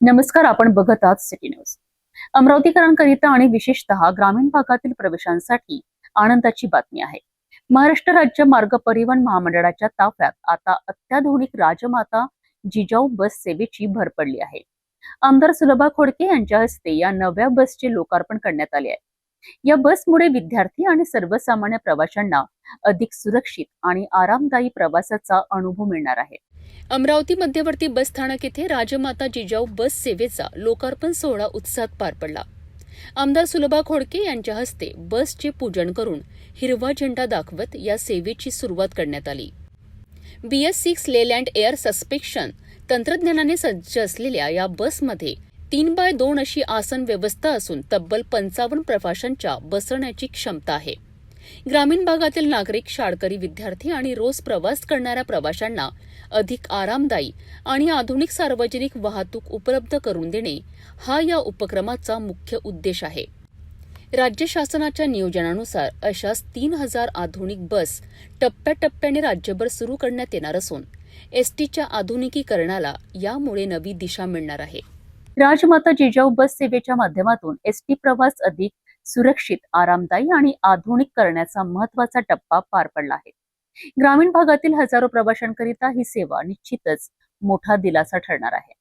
नमस्कार, आपण बघत आहात सिटी न्यूज. अमरावतीकरांकरिता आणि विशेषतः ग्रामीण भागातील प्रवेशांसाठी आनंदाची बातमी आहे. महाराष्ट्र राज्य मार्ग परिवहन महामंडळाच्या ताफ्यात आता अत्याधुनिक राजमाता जिजाऊ बस सेवेची भर पडली आहे. आमदार सुलभा खोडके यांच्या हस्ते या नव्या बसचे लोकार्पण करण्यात आले आहे. या बसमुळे विद्यार्थी आणि सर्वसामान्य प्रवाशांना अधिक सुरक्षित आणि आरामदायी प्रवासाचा अनुभव मिळणार आहे. अमरावती मध्यवर्ती बस स्थानक येथे राजमाता जिजाऊ बस सेवेचा लोकार्पण सोहळा उत्साहात पार पडला. आमदार सुलभा खोडके यांच्या हस्ते बसचे पूजन करून हिरवा झेंडा दाखवत या सेवेची सुरुवात करण्यात आली. BS6 लेलँड एअर सस्पेन्शन तंत्रज्ञानाने सज्ज असलेल्या या बसमध्ये 3x2 अशी आसन व्यवस्था असून तब्बल 55 प्रवाशांच्या बसण्याची क्षमता आहे. ग्रामीण भागातील नागरिक, शाळकरी विद्यार्थी आणि रोज प्रवास करणाऱ्या प्रवाशांना अधिक आरामदायी आणि आधुनिक सार्वजनिक वाहतूक उपलब्ध करून देणे हा या उपक्रमाचा मुख्य उद्देश आहे. राज्य शासनाच्या नियोजनानुसार अशाच 3000 आधुनिक बस टप्प्याटप्प्याने राज्यभर सुरू करण्यात येणार असून एसटीच्या आधुनिकीकरणाला यामुळे नवी दिशा मिळणार आहे. राजमाता जिजाऊ बस सेवेच्या माध्यमातून एसटी प्रवास अधिक सुरक्षित, आरामदायी आणि आधुनिक करण्याचा महत्त्वाचा टप्पा पार पडला आहे. ग्रामीण भागातील हजारो प्रवाशांकरिता ही सेवा निश्चितच मोठा दिलासा ठरणार आहे.